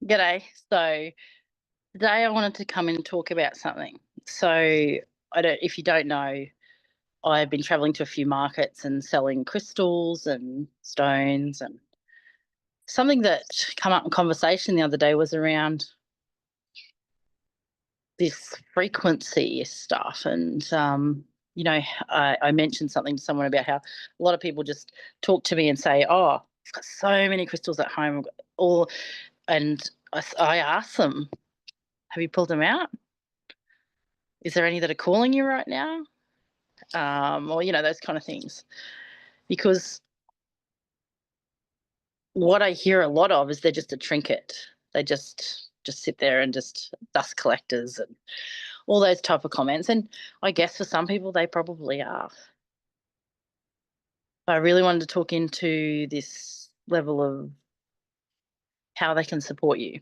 G'day. So today I wanted to come in and talk about something. So if you don't know, I've been traveling to a few markets and selling crystals and stones, and something that come up in conversation the other day was around this frequency stuff. And I mentioned something to someone about how a lot of people just talk to me and say, "Oh, I've got so many crystals at home," or and I ask them, "Have you pulled them out? Is there any that are calling you right now?" Or those kind of things. Because what I hear a lot of is they're just a trinket. They just sit there and just dust collectors and all those type of comments. And I guess for some people they probably are. I really wanted to talk into this level of how they can support you.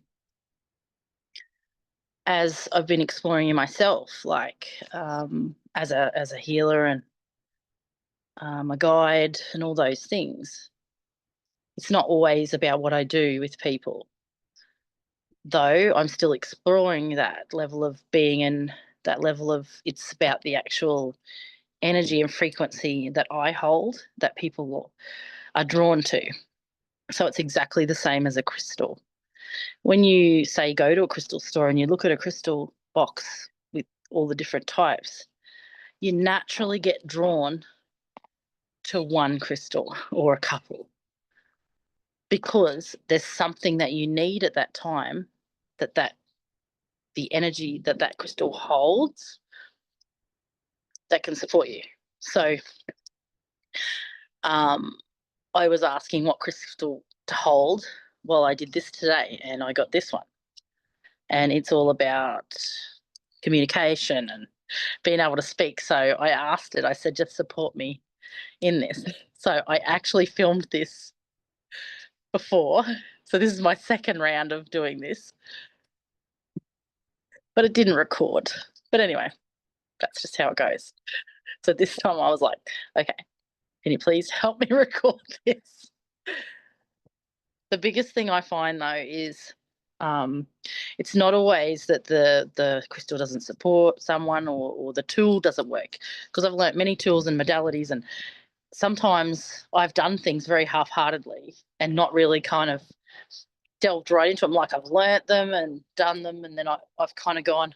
As I've been exploring in myself, like as a healer and a guide and all those things, it's not always about what I do with people, though I'm still exploring that level of being, and that level of it's about the actual energy and frequency that I hold that people are drawn to. So it's exactly the same as a crystal. When you say go to a crystal store and you look at a crystal box with all the different types, you naturally get drawn to one crystal or a couple, because there's something that you need at that time, that the energy that crystal holds that can support you. So I was asking what crystal to hold while I did this today, and I got this one. And it's all about communication and being able to speak. So I asked it, I said, just support me in this. So I actually filmed this before. So this is my second round of doing this, but it didn't record. But anyway, that's just how it goes. So this time I was like, okay, can you please help me record this? The biggest thing I find though is it's not always that the crystal doesn't support someone, or the tool doesn't work, because I've learnt many tools and modalities, and sometimes I've done things very half-heartedly and not really kind of delved right into them. Like I've learnt them and done them, and then I've kind of gone,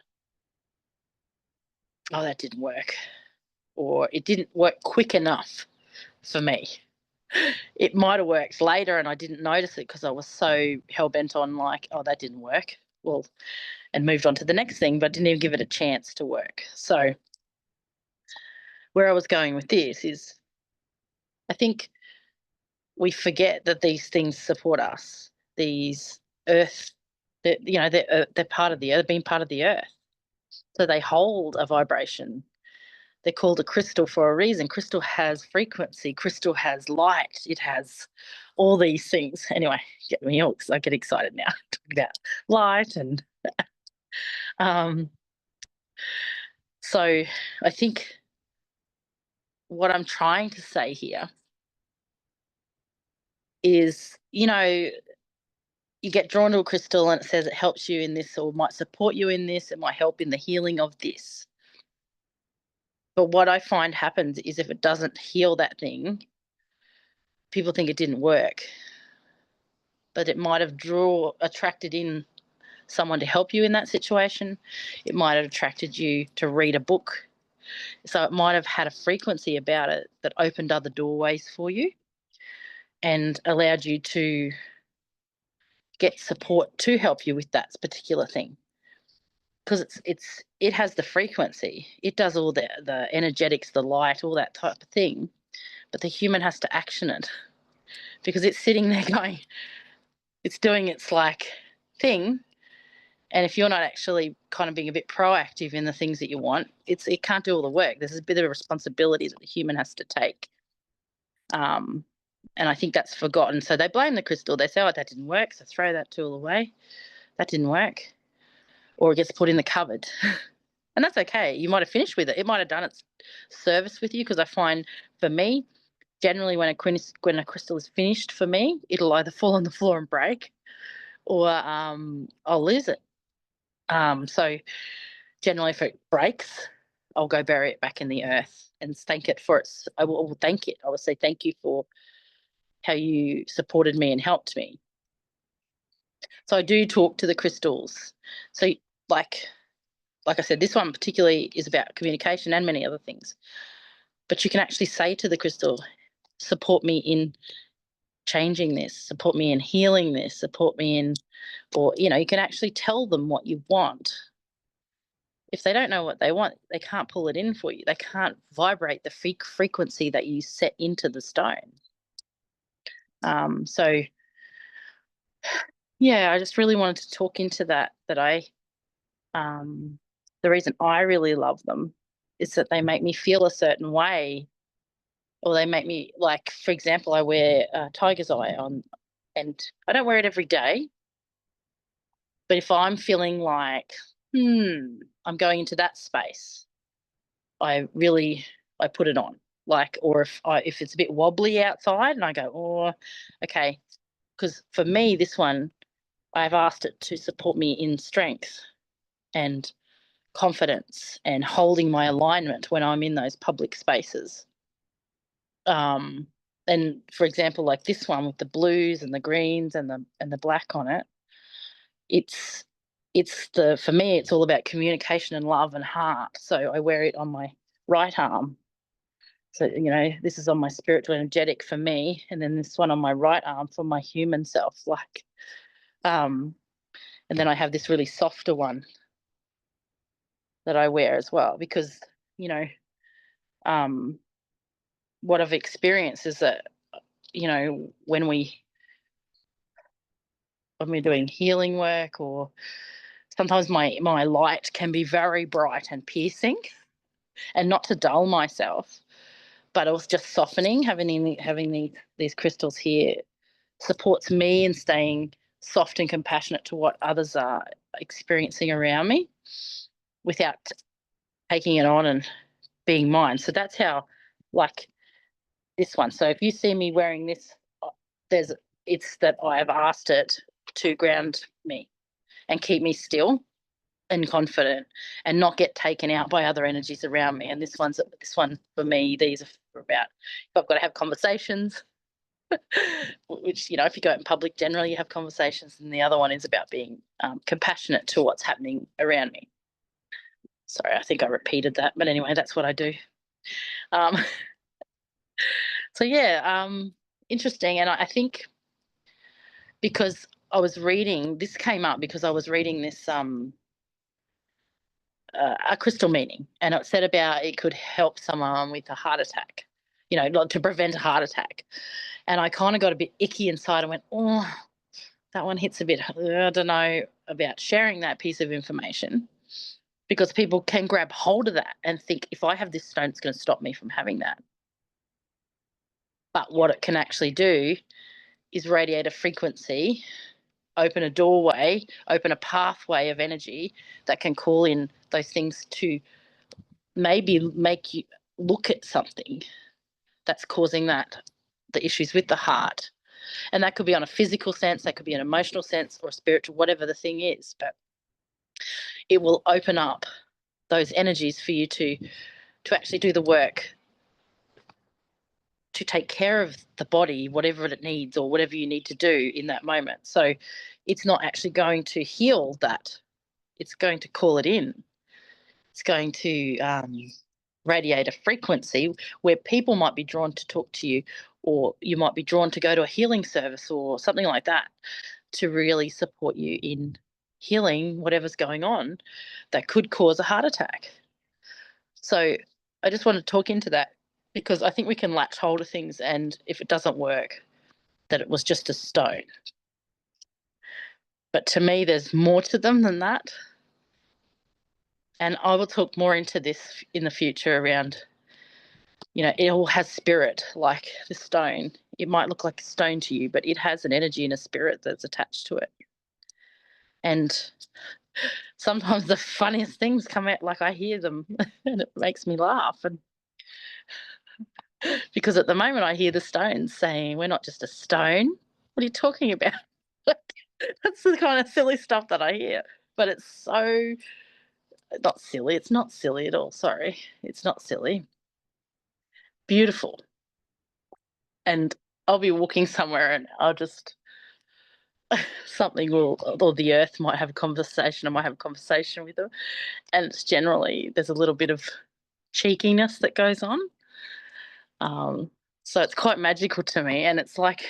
oh, that didn't work, or it didn't work quick enough for me. It might have worked later and I didn't notice it because I was so hell-bent on, like, oh, that didn't work. Well, and moved on to the next thing, but didn't even give it a chance to work. So where I was going with this is, I think we forget that these things support us. These earth, they're part of the earth, being part of the earth. So they hold a vibration. They're called a crystal for a reason. Crystal has frequency. Crystal has light. It has all these things. Anyway, I get excited now talking about light. And so I think what I'm trying to say here is, you get drawn to a crystal and it says it helps you in this, or might support you in this, it might help in the healing of this. But what I find happens is, if it doesn't heal that thing, people think it didn't work. But it might have attracted in someone to help you in that situation. It might have attracted you to read a book. So it might have had a frequency about it that opened other doorways for you and allowed you to get support to help you with that particular thing. Because it has the frequency. It does all the energetics, the light, all that type of thing. But the human has to action it, because it's sitting there going, it's doing its like thing. And if you're not actually kind of being a bit proactive in the things that you want, it can't do all the work. There's a bit of a responsibility that the human has to take. And I think that's forgotten. So they blame the crystal. They say, oh, that didn't work, so throw that tool away. That didn't work. Or it gets put in the cupboard. And that's okay. You might have finished with it. It might have done its service with you, because I find, for me, generally when a crystal is finished for me, it'll either fall on the floor and break, or I'll lose it. So generally, if it breaks, I'll go bury it back in the earth and thank it for its. I will thank it. I will say thank you for how you supported me and helped me. So I do talk to the crystals. So like I said, this one particularly is about communication and many other things. But you can actually say to the crystal, support me in changing this, support me in healing this, support me in, or, you can actually tell them what you want. If they don't know what they want, they can't pull it in for you. They can't vibrate the frequency that you set into the stone. So, yeah, I just really wanted to talk into that the reason I really love them is that they make me feel a certain way, or they make me, like, for example, I wear Tiger's Eye on, and I don't wear it every day, but if I'm feeling like, I'm going into that space, I put it on. Like, or if it's a bit wobbly outside and I go, oh, okay, because for me, this one, I've asked it to support me in strength and confidence and holding my alignment when I'm in those public spaces. And for example, like this one with the blues and the greens and the black on it, it's for me, it's all about communication and love and heart. So I wear it on my right arm. So, this is on my spiritual energetic for me, and then this one on my right arm for my human self. Like, and then I have this really softer one that I wear as well, because, what I've experienced is that, when we're doing healing work, or sometimes my light can be very bright and piercing, and not to dull myself, but it was just softening. Having these crystals here supports me in staying soft and compassionate to what others are experiencing around me, without taking it on and being mine. So that's how, like, this one. So if you see me wearing this, it's that I have asked it to ground me and keep me still and confident, and not get taken out by other energies around me. And this one for me, these are about, if I've got to have conversations, which, if you go out in public, generally you have conversations, and the other one is about being compassionate to what's happening around me. Sorry, I think I repeated that, but anyway, that's what I do. Um, so yeah, interesting. And I think, because I was reading, this came up because I was reading this a crystal meaning, and it said about it could help someone with a heart attack, like to prevent a heart attack. And I kind of got a bit icky inside and went, oh, that one hits a bit, I don't know about sharing that piece of information, because people can grab hold of that and think, if I have this stone, it's going to stop me from having that. But what it can actually do is radiate a frequency, open a doorway, open a pathway of energy that can call in those things to maybe make you look at something that's causing the issues with the heart. And that could be on a physical sense, that could be an emotional sense, or a spiritual, whatever the thing is. But it will open up those energies for you to actually do the work to take care of the body, whatever it needs, or whatever you need to do in that moment. So it's not actually going to heal that. It's going to call it in. It's going to radiate a frequency where people might be drawn to talk to you, or you might be drawn to go to a healing service or something like that, to really support you in healing whatever's going on that could cause a heart attack. So I just want to talk into that, because I think we can latch hold of things, and if it doesn't work, that it was just a stone. But to me, there's more to them than that. And I will talk more into this in the future around, it all has spirit, like the stone. It might look like a stone to you, but it has an energy and a spirit that's attached to it. And sometimes the funniest things come out, like I hear them and it makes me laugh. And because at the moment I hear the stones saying, we're not just a stone. What are you talking about? That's the kind of silly stuff that I hear, but it's so not silly. It's not silly at all. Sorry, it's not silly. Beautiful, and I'll be walking somewhere, and I'll just something will, or the earth might have a conversation. I might have a conversation with them, and it's generally there's a little bit of cheekiness that goes on. Um, so it's quite magical to me, and it's like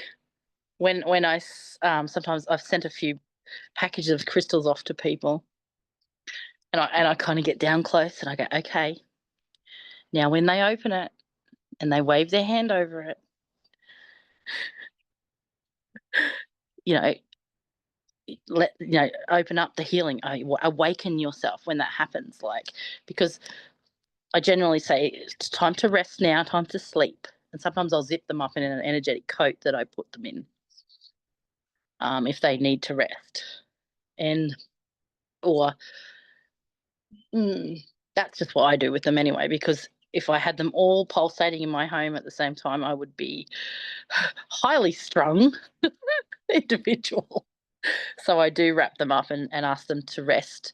sometimes I've sent a few packages of crystals off to people, and I kind of get down close and I go, okay, now when they open it and they wave their hand over it, you know, open up the healing, awaken yourself when that happens, like, because I generally say it's time to rest now, time to sleep, and sometimes I'll zip them up in an energetic coat that I put them in, if they need to rest, and or that's just what I do with them anyway, because if I had them all pulsating in my home at the same time, I would be highly strung individual. So I do wrap them up and ask them to rest.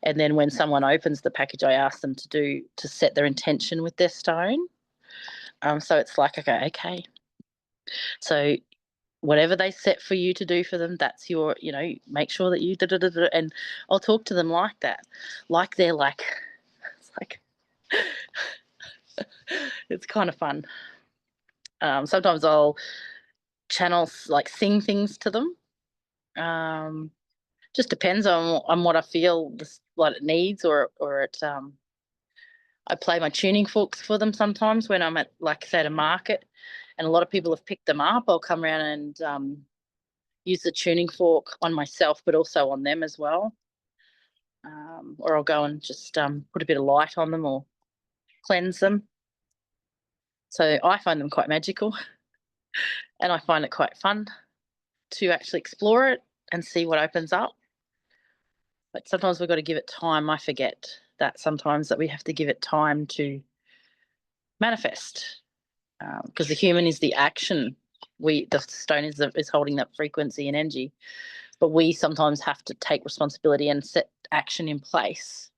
And then when someone opens the package, I ask them to set their intention with their stone. So it's like, okay. So whatever they set for you to do for them, that's your, make sure that you and I'll talk to them like that. Like they're like it's like it's kind of fun. Sometimes I'll channel, like sing things to them. Just depends on what I feel, what it needs, or it. I play my tuning forks for them sometimes when I'm at, like, say, at a market, and a lot of people have picked them up. I'll come around and use the tuning fork on myself, but also on them as well. Or I'll go and just put a bit of light on them or cleanse them. So I find them quite magical, and I find it quite fun to actually explore it and see what opens up. But sometimes we've got to give it time. I forget that sometimes that we have to give it time to manifest, because the human is the action. The stone is holding that frequency and energy, but we sometimes have to take responsibility and set action in place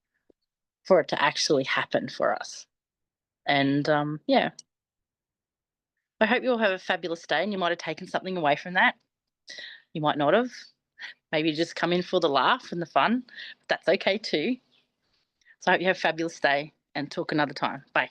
for it to actually happen for us. And yeah, I hope you all have a fabulous day, and you might have taken something away from that. You might not have. Maybe you just come in for the laugh and the fun, but that's okay too. So I hope you have a fabulous day, and talk another time. Bye.